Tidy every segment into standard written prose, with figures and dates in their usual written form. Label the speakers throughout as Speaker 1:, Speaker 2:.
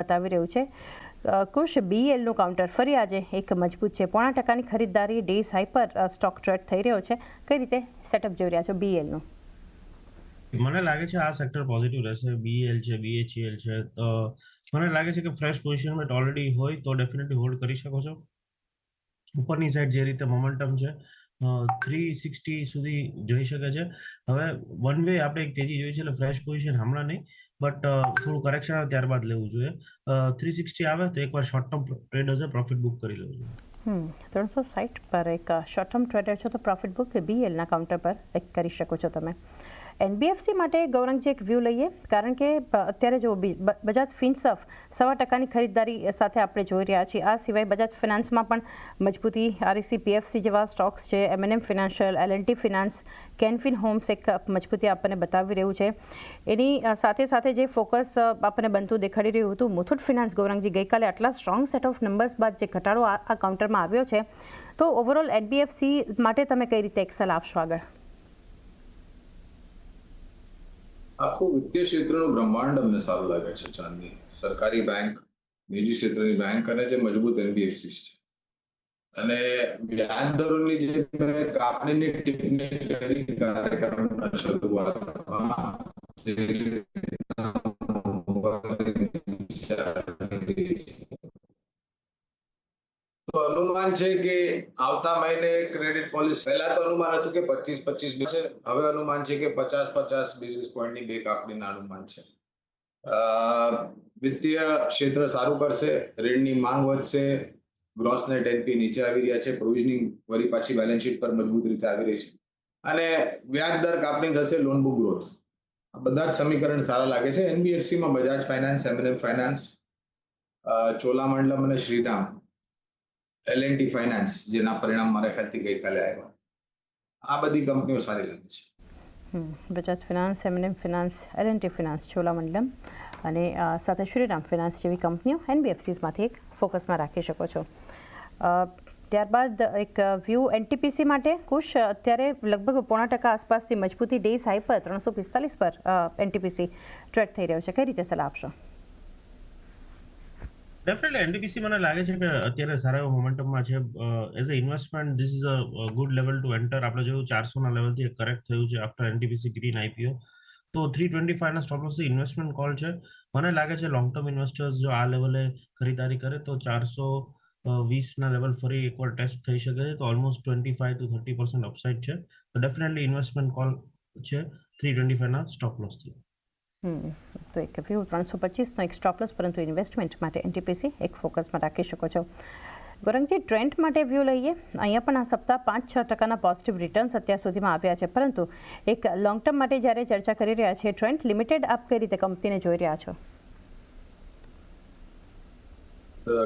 Speaker 1: બતાવી રહ્યું છે કુશ બીએલનું કાઉન્ટર ફરી આજે એક મજબૂત છે 0.5% ખરીદદારી ડેઝ હાઈ પર સ્ટોક ટ્રેડ થઈ રહ્યો છે કઈ રીતે સેટઅપ જોઈ રહ્યા છો બીએલનું?
Speaker 2: મને લાગે છે આ સેક્ટર પોઝિટિવ રહેશે. બીએલ છે, બીએચઈએલ છે, તો મને લાગે છે કે ફ્રેશ પોઝિશનમાં ઓલરેડી હોય તો ડેફિનેટલી હોલ્ડ કરી શકો છો. ઉપરની સાઈડ જે રીતે મોમેન્ટમ છે 360 સુધી જઈ શકે છે. હવે વન વે આપણે એક તેજી જોઈ છે એટલે ફ્રેશ પોઝિશન હમણાં નહીં, બટ થોડું કરેક્શન આવે ત્યારબાદ લેવું જોઈએ. 360 આવે તો એકવાર શોર્ટ ટર્મ ટ્રેડ હશે પ્રોફિટ બુક કરી લેવું જોઈએ.
Speaker 1: 360 પર એક શોર્ટ ટર્મ ટ્રેડર છો તો પ્રોફિટ બુક બીએલના કાઉન્ટર પર એક કરી શકો છો તમે. એનબીએફસી માટે ગૌરંગજી એક વ્યૂ લઈએ, કારણ કે અત્યારે જો બજાજ ફિનસર્વ 1.25% ખરીદદારી સાથે આપણે જોઈ રહ્યા છીએ. આ સિવાય બજાજ ફિનાન્સમાં પણ મજબૂતી, આરઈસી પીએફસી જેવા સ્ટોક્સ છે, MNM financial, LNT finance, Canfin homes એક મજબૂતી આપણને બતાવી રહ્યું છે. એની સાથે સાથે જે ફોકસ આપણને બનતું દેખાડી રહ્યું હતું મુથુટ ફિનાન્સ, ગૌરંગજી ગઈકાલે આટલા સ્ટ્રોંગ સેટ ઓફ નંબર્સ બાદ જે ઘટાડો આ કાઉન્ટરમાં આવ્યો છે, તો ઓવરઓલ એનબીએફસી માટે તમે કઈ રીતે એક્સેલ આપશો આગળ?
Speaker 3: આખું વિત્તીય ક્ષેત્રનું બ્રહ્માંડ અમને સારું લાગે છે. ચાંદની સરકારી બેંક, નિજી ક્ષેત્રની બેંક અને જે મજબૂત એનબીએફસી છે, અને વ્યાજ દરોની જે કાપણીની ટિપ્પણી કરી કાર્યક્રમના શરૂઆતમાં તો અનુમાન છે કે આવતા મહિને ક્રેડિટ પોલિસી, પહેલા તો અનુમાન હતું કે 25 છે, હવે અનુમાન છે કે 50 બેસિસ પોઈન્ટની બે કાપણીના અનુમાન છે. વિત્તીય ક્ષેત્ર સારું કરશે, ઋણની માંગ વધશે, ગ્રોસ નેટ એનપી નીચે આવી રહ્યા છે, પ્રોવિઝનિંગ વળી પાછી બેલેન્સ શીટ પર મજબૂત રીતે આવી રહી છે, અને વ્યાજ દર કાપણી થશે, લોન બુક ગ્રોથ. આ બધા જ સમીકરણ સારા લાગે છે. એનબીએફસીમાં Bajaj finance, MNM finance, Cholamandalam અને શ્રીરામ, એલએનટી ફાઇનાન્સ જેના પરિણામ મારા ખ્યાલથી ગઈકાલે આવ્યા, આ બધી કંપનીઓ સારી લાગે છે.
Speaker 1: Bajaj finance, MNM finance, L&T finance, Cholamandalam અને સાથે શ્રીરામ ફિનાન્સ જેવી કંપનીઓ એનબીએફસીસમાંથી એક ફોકસમાં રાખી શકો છો. ત્યારબાદ એક વ્યૂ એનટીપીસી માટે. કુશ, અત્યારે લગભગ 0.5% આસપાસથી મજબૂતી ડેઝ હાઈ પર 345 પર એનટીપીસી ટ્રેડ થઈ રહ્યો છે, કઈ રીતે સલાહ આપશો?
Speaker 2: ડેફિનેટલી એનટીપીસી મને લાગે છે કે અત્યારે સારા એવા મોમેન્ટમમાં છે. As a investment this is a good level two enter. આપણે જોયું 400ના લેવલથી કરેક્ટ થયું છે આફ્ટર એનટીપીસી ગ્રીન આઈપીઓ, તો 325ના સ્ટોપ લોસથી ઇન્વેસ્ટમેન્ટ કોલ છે. મને લાગે છે લોંગ ટર્મ ઇન્વેસ્ટર્સ જો આ લેવલે ખરીદારી કરે તો 420ના લેવલ ફરી એકવાર ટેસ્ટ થઈ શકે છે, તો ઓલમોસ્ટ 25 to 30% અપસાઇડ છે. તો ડેફિનેટલી ઇન્વેસ્ટમેન્ટ કોલ છે 325ના સ્ટોપ લોસથી.
Speaker 1: તો એક વ્યૂ 325નો એક સ્ટોપ લોસ, પરંતુ ઇન્વેસ્ટમેન્ટ માટે એનટીપીસી એક ફોકસમાં રાખી શકો છો. ગૌરંગજી, ટ્રેન્ડ માટે વ્યૂ લઈએ. અહીંયા પણ આ સપ્તાહ 5-6% પોઝિટિવ રિટર્ન્સ અત્યાર સુધીમાં આવ્યા છે, પરંતુ એક લોંગ ટર્મ માટે જ્યારે ચર્ચા કરી રહ્યા છીએ, ટ્રેન્ડ લિમિટેડ આપ કઈ રીતે કંપનીને જોઈ રહ્યા છો?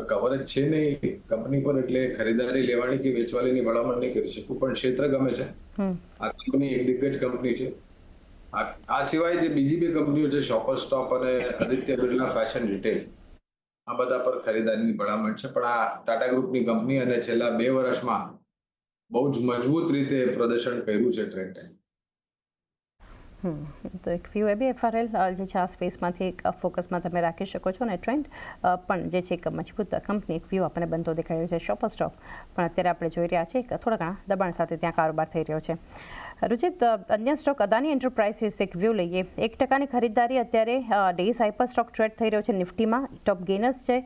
Speaker 3: કવરેજ છે નહીં કંપની પર, એટલે ખરીદારી લેવાની કે વેચવાલીની ભલામણ નહીં કરી શકું, પણ ક્ષેત્ર ગમે છે. આ કંપની એક દિગ્ગજ કંપની છે. આ સિવાય જે બીજી બે કંપનીઓ છે, શોપર સ્ટોપ અને આદિત્ય બિરલા ફેશન રિટેલ, આ બધા પર ખરીદારીની ભલામણ છે. પણ આ ટાટા ગ્રુપની કંપની અને છેલ્લા 2 વર્ષમાં બહુ જ મજબૂત રીતે પ્રદર્શન કર્યું છે ટ્રેન્ડે.
Speaker 1: તો એક વ્યૂ એબીએફઆરએલ જે છે આ સ્પેસમાંથી એક ફોકસમાં તમે રાખી શકો છો, અને ટ્રેન્ડ પણ જે છે એક મજબૂત કંપની એક વ્યૂ આપણને બનતો દેખાઈ રહ્યો છે. શોપર સ્ટોક પણ અત્યારે આપણે જોઈ રહ્યા છીએ થોડા ઘણા દબાણ સાથે ત્યાં કારોબાર થઈ રહ્યો છે. રુચિત, અન્ય સ્ટોક અદાની એન્ટરપ્રાઇઝિસ એક વ્યૂ લઈએ. 1%ની ખરીદદારી અત્યારે ડેઝ હાઈ પર સ્ટોક ટ્રેડ થઈ રહ્યો છે. નિફ્ટીમાં ટોપ ગેનર્સ છે,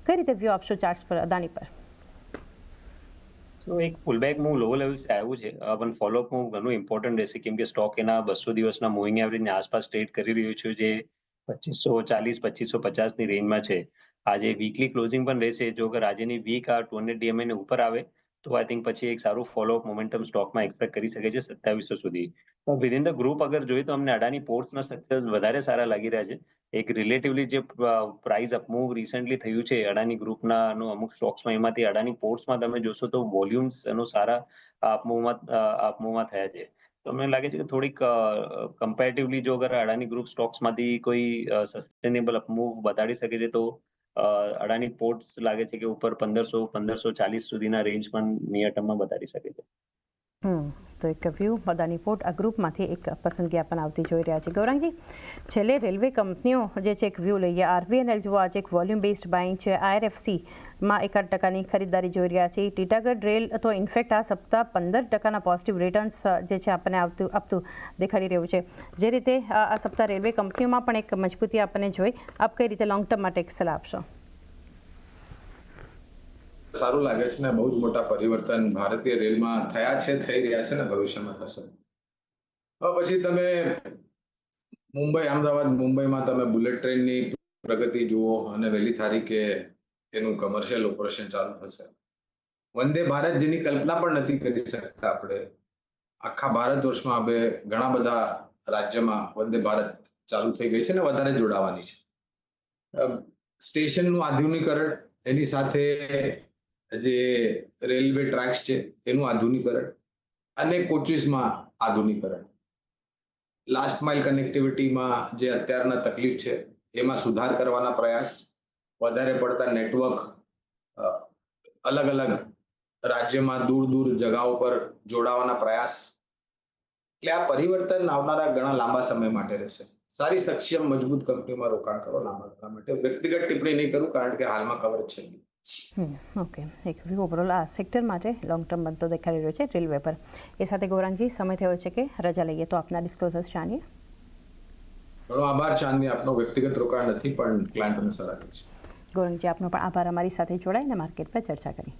Speaker 1: કઈ રીતે વ્યૂ આપશો ચાર્ટ્સ પર અદાની પર?
Speaker 4: તો એક પુલબેક મૂવ લો લેવલ્સ આવ્યું છે, પણ ફોલોઅપ મૂવ ઘણું ઇમ્પોર્ટન્ટ રહેશે, કેમ કે સ્ટોક એના 200 દિવસના મૂવિંગ એવરેજની આસપાસ ટ્રેડ કરી રહ્યું છે, જે 2540-2550ની રેન્જમાં છે. આજે વીકલી ક્લોઝિંગ પણ રહેશે. જો અગર આજની વીક આ 200 DMA ને ઉપર આવે તો આઈ થિંક પછી એક સારું ફોલોઅપ મોમેન્ટમ સ્ટોકમાં એક્સપેક્ટ કરી શકે છે 2700 સુધી. વિધિન ધ ગ્રુપ અગર જોઈએ તો અમને અડાની પોર્ટ્સના સેક્ટર્સ વધારે સારા લાગી રહ્યા છે. એક રિલેટિવલી જે પ્રાઇસ અપમૂવ રિસેન્ટલી થયું છે અડાની ગ્રુપના અમુક સ્ટોક્સમાં, એમાંથી અડાની પોર્ટ્સમાં તમે જોશો તો વોલ્યુમ્સ એનો સારા અપમૂવમાં થયા છે. તો મને લાગે છે કે થોડીક કમ્પેરેટિવલી જો અગર અડાની ગ્રુપ સ્ટોક્સમાંથી કોઈ સસ્ટેનેબલ અપમૂવ બતાડી શકે છે તો અડાની પોર્ટ્સ લાગે છે કે ઉપર 1500-1540 સુધીના રેન્જ પણ નિયર ટર્મમાં બતાડી શકે છે.
Speaker 1: તો એક વ્યૂ અદાની પોર્ટ આ ગ્રુપમાંથી એક પસંદગી આપણને આવતી જોઈ રહ્યા છે. ગૌરાંગજી, છેલ્લે રેલવે કંપનીઓ જે છે એક વ્યૂ લઈએ. આરબીએનએલ જુઓ, આજે એક વોલ્યુમ બેઝડ બાઇંગ છે. IRFCમાં 1% ખરીદારી જોઈ રહ્યા છે. ટીટાગઢ રેલ તો ઇનફેક્ટ આ સપ્તાહ 15% પોઝિટિવ રિટર્ન્સ જે છે આપણને આપતું દેખાડી રહ્યું છે. જે રીતે આ સપ્તાહ રેલવે કંપનીઓમાં પણ એક મજબૂતી આપણને જોઈ, આપ કઈ રીતે લોંગ ટર્મ માટે એક સલાહ આપશો?
Speaker 3: સારું લાગે છે ને, બહુ જ મોટા પરિવર્તન ભારતીય રેલમાં થયા છે, થઈ રહ્યા છે ને ભવિષ્યમાં થશે. હવે પછી તમે મુંબઈમાં તમે બુલેટ ટ્રેનની પ્રગતિ જુઓ અને વહેલી તારીખે એનું કમર્શિયલ ઓપરેશન ચાલુ થશે. વંદે ભારત જેની કલ્પના પણ નથી કરી શકતા આપણે, આખા ભારત વર્ષમાં હવે ઘણા બધા રાજ્યમાં વંદે ભારત ચાલુ થઈ ગઈ છે ને વધારે જોડાવાની છે. સ્ટેશનનું આધુનિકરણ, એની સાથે જે રેલવે ટ્રેક્સ છે એનું આધુનિકરણ અને કોચીસમાં આધુનિકરણ, લાસ્ટ માઇલ કનેક્ટિવિટીમાં જે અત્યારના તકલીફ છે એમાં સુધાર કરવાના પ્રયાસ, વધારે પડતા નેટવર્ક અલગ અલગ રાજ્યમાં દૂર જગાઓ પર જોડાવાના પ્રયાસ. એટલે આ પરિવર્તન આવનારા ઘણા લાંબા સમય માટે રહેશે. સારી સક્ષમ મજબૂત કંપનીમાં રોકાણ કરો લાંબા ગાળા માટે. વ્યક્તિગત ટિપ્પણી નહીં કરું કારણ કે હાલમાં કવરેજ છે.
Speaker 1: ઓકે, એક વ્યૂ ઓવરઓલ આ સેક્ટર માટે લોંગ ટર્મ બનતો દેખાઈ રહ્યો છે રેલવે પર. એ સાથે ગૌરાંગજી, સમય થયો છે કે રજા લઈએ, તો આપના ડિસ્ક્લોઝર્સ જાણીએ.
Speaker 3: ઘણો આભાર ચાંદની, આપનો વ્યક્તિગત રોકાણ નથી પણ ક્લાયન્ટોને સલાહ આપી છે.
Speaker 1: ગૌરાંગજી, આપનો પણ આભાર અમારી સાથે જોડાઈને માર્કેટ પર ચર્ચા કરી.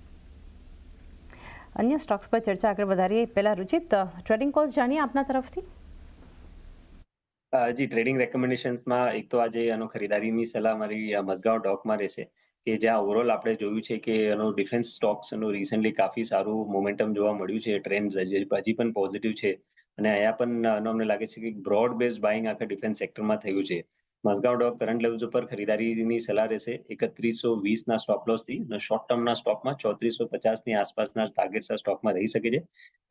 Speaker 1: અન્ય સ્ટોક્સ પર ચર્ચા આગળ વધારીએ પહેલા રુચિત, ટ્રેડિંગ કોલ્સ જાણીએ આપના તરફથી.
Speaker 4: જી, ટ્રેડિંગ રેકમેન્ડેશન્સમાં એક તો આજે આનો ખરીદારીની સલાહ મારી મઝગાંવ ડોકમાં રહેશે, કે જ્યાં ઓવરઓલ આપણે જોયું છે કે એનો ડિફેન્સ સ્ટોક્સનું રિસેન્ટલી કાફી સારું મોમેન્ટમ જોવા મળ્યું છે. ટ્રેન્ડ હજી પણ પોઝિટિવ છે અને અહીંયા પણ અમને લાગે છે કે બ્રોડ બેઝ બાઇંગ આખા ડિફેન્સ સેક્ટરમાં થયું છે. મઝગાંવ ડોક કરંટ લેવલ્સ ઉપર ખરીદારીની સલાહ રહેશે 3120ના સ્ટોપ લોસથી, અને શોર્ટ ટર્મના સ્ટોકમાં 3450ની આસપાસના ટાર્ગેટ્સ આ સ્ટોકમાં રહી શકે છે.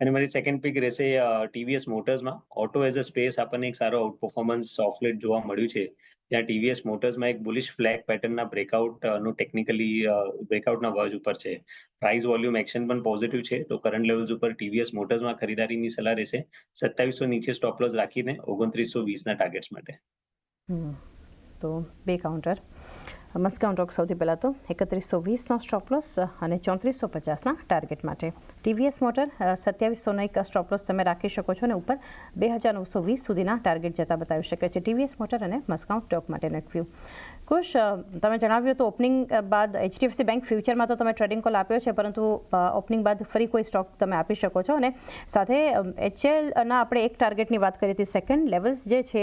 Speaker 4: અને મારી સેકન્ડ પિક રહેશે ટીવીએસ મોટર્સમાં. ઓટો એઝ અ સ્પેસ આપણને એક સારો આઉટ પરફોર્મન્સ ઓફ લેટ જોવા મળ્યું છે, ત્યાં ટીવીએસ મોટર્સમાં એક બુલિશ ફ્લેગ પેટર્નના બ્રેકઆઉટનું ટેકનિકલી બ્રેકઆઉટના વર્જ ઉપર છે. પ્રાઇસ વોલ્યુમ એક્શન પણ પોઝિટિવ છે, તો કરંટ લેવલ્સ ઉપર ટીવીએસ મોટર્સમાં ખરીદારીની સલાહ રહેશે 2700 નીચે સ્ટોપ લોસ રાખીને 2920ના ટાર્ગેટ્સ માટે.
Speaker 1: તો બે કાઉન્ટર. મઝગાંવ ડોક સૌથી પહેલાં તો 3120નો સ્ટોપ લોસ અને 3450ના ટાર્ગેટ માટે. ટીવીએસ મોટર 2700નો એક સ્ટોપ લોસ તમે રાખી શકો છો અને ઉપર 2920 સુધીના ટાર્ગેટ જતા બતાવી શકે છે ટીવીએસ મોટર અને મઝગાંવ ડોક માટેનો એક વ્યૂ. કુશ, તમે જણાવ્યું તો ઓપનિંગ બાદ HDFC બેંક ફ્યુચરમાં તો તમે ટ્રેડિંગ કોલ આપ્યો છે, પરંતુ ઓપનિંગ બાદ ફરી કોઈ સ્ટોક તમે આપી શકો છો. અને સાથે HLના આપણે એક ટાર્ગેટની વાત કરી હતી, સેકન્ડ લેવલ્સ જે છે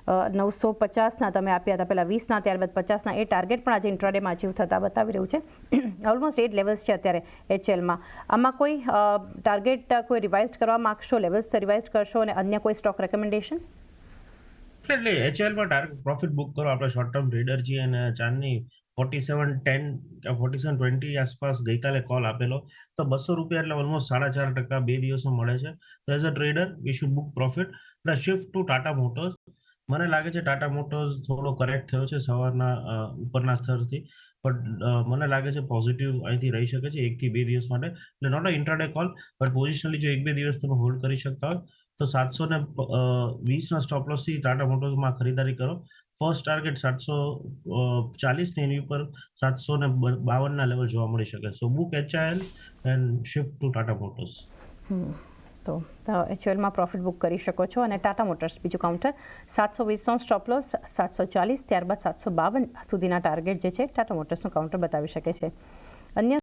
Speaker 1: 4950ના તમે આપ્યા હતા પહેલાં 20ના, ત્યારબાદ 50ના, એ ટાર્ગેટ પણ આજે ઇન્ટ્રાડેમાં અચીવ થતા બતાવી રહ્યું છે. ઓલમોસ્ટ 8 લેવલ્સ છે અત્યારે HLમાં. આમાં કોઈ ટાર્ગેટ કોઈ રિવાઇઝ કરવા માગશો, લેવલ્સ રિવાઇઝ કરશો, અને અન્ય કોઈ સ્ટોક રેકમેન્ડેશન?
Speaker 2: એટલે HLમાં ટાર્ગેટ પ્રોફિટ બુક કરો. આપણે શોર્ટ ટર્મ ટ્રેડર છીએ અને ચાંદની 4710 કે 4720 આસપાસ ગઈકાલે કોલ આપેલો, તો 200 રૂપિયા એટલે ઓલમોસ્ટ 4.5% 2 દિવસમાં મળે છે. તો as a trader we should book profit. એટલે શિફ્ટ ટુ ટાટા મોટર્સ. મને લાગે છે ટાટા મોટર્સ થોડો કરેક્ટ થયો છે સવારના ઉપરના સ્તરથી, પણ મને લાગે છે પોઝિટિવ અહીંથી રહી શકે છે 1 થી 2 દિવસ માટે. એટલે not a intraday call, but positionally જો 1-2 દિવસ તમે હોલ્ડ કરી શકતા હોય તો 720ના સ્ટોપ લોસથી ટાટા મોટર્સમાં ખરીદારી કરો. ફર્સ્ટ ટાર્ગેટ 740 ને એની ઉપર 752ના લેવલ જોવા મળી શકે. So book HIL and shift to Tata motors.
Speaker 1: તો HLમાં પ્રોફિટ બુક કરી શકો છો. અને ટાટા મોટર્સ બીજું કાઉન્ટર 720નો સ્ટોપ લોસ, 740, ત્યારબાદ 752 સુધીના ટાર્ગેટ જે છે ટાટા મોટર્સનું કાઉન્ટર બતાવી શકે છે. અન્ય